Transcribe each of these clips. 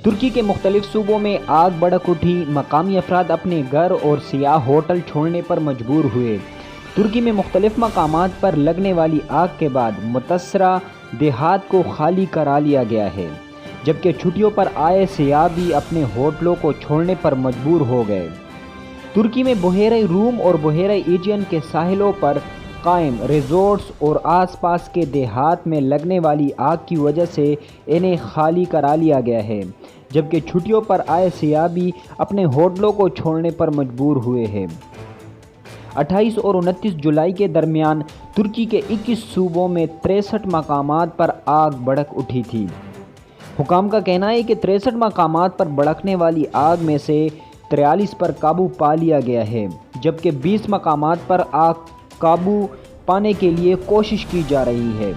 ترکی کے مختلف صوبوں میں آگ بھڑک اٹھی، مقامی افراد اپنے گھر اور سیاح ہوٹل چھوڑنے پر مجبور ہوئے۔ ترکی میں مختلف مقامات پر لگنے والی آگ کے بعد متاثرہ دیہات کو خالی کرا لیا گیا ہے، جبکہ چھٹیوں پر آئے سیاح بھی اپنے ہوٹلوں کو چھوڑنے پر مجبور ہو گئے۔ ترکی میں بحیرہ روم اور بحیرہ ایجین کے ساحلوں پر قائم ریزورٹس اور آس پاس کے دیہات میں لگنے والی آگ کی وجہ سے انہیں خالی کرا لیا گیا ہے، جبکہ چھٹیوں پر آئے سیاح بھی اپنے ہوٹلوں کو چھوڑنے پر مجبور ہوئے ہیں۔ 28 اور 29 جولائی کے درمیان ترکی کے 21 صوبوں میں 63 مقامات پر آگ بھڑک اٹھی تھی۔ حکام کا کہنا ہے کہ 63 مقامات پر بھڑکنے والی آگ میں سے 43 پر قابو پا لیا گیا ہے، جبکہ 20 مقامات پر آگ قابو پانے کے لیے کوشش کی جا رہی ہے۔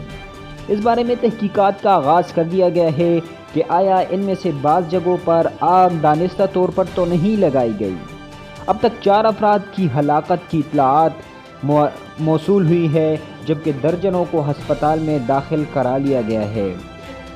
اس بارے میں تحقیقات کا آغاز کر دیا گیا ہے کہ آیا ان میں سے بعض جگہوں پر آگ دانستہ طور پر تو نہیں لگائی گئی۔ اب تک 4 افراد کی ہلاکت کی اطلاعات موصول ہوئی ہے، جبکہ درجنوں کو ہسپتال میں داخل کرا لیا گیا ہے۔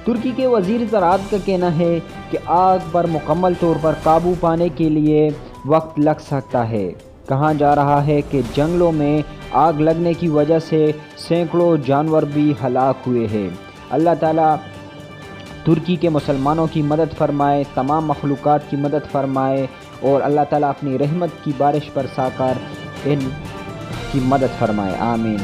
ترکی کے وزیر زراعت کا کہنا ہے کہ آگ پر مکمل طور پر قابو پانے کے لیے وقت لگ سکتا ہے۔ کہا جا رہا ہے کہ جنگلوں میں آگ لگنے کی وجہ سے سینکڑوں جانور بھی ہلاک ہوئے ہیں۔ اللہ تعالیٰ ترکی کے مسلمانوں کی مدد فرمائے، تمام مخلوقات کی مدد فرمائے، اور اللہ تعالیٰ اپنی رحمت کی بارش برسا کر ان کی مدد فرمائے، آمین۔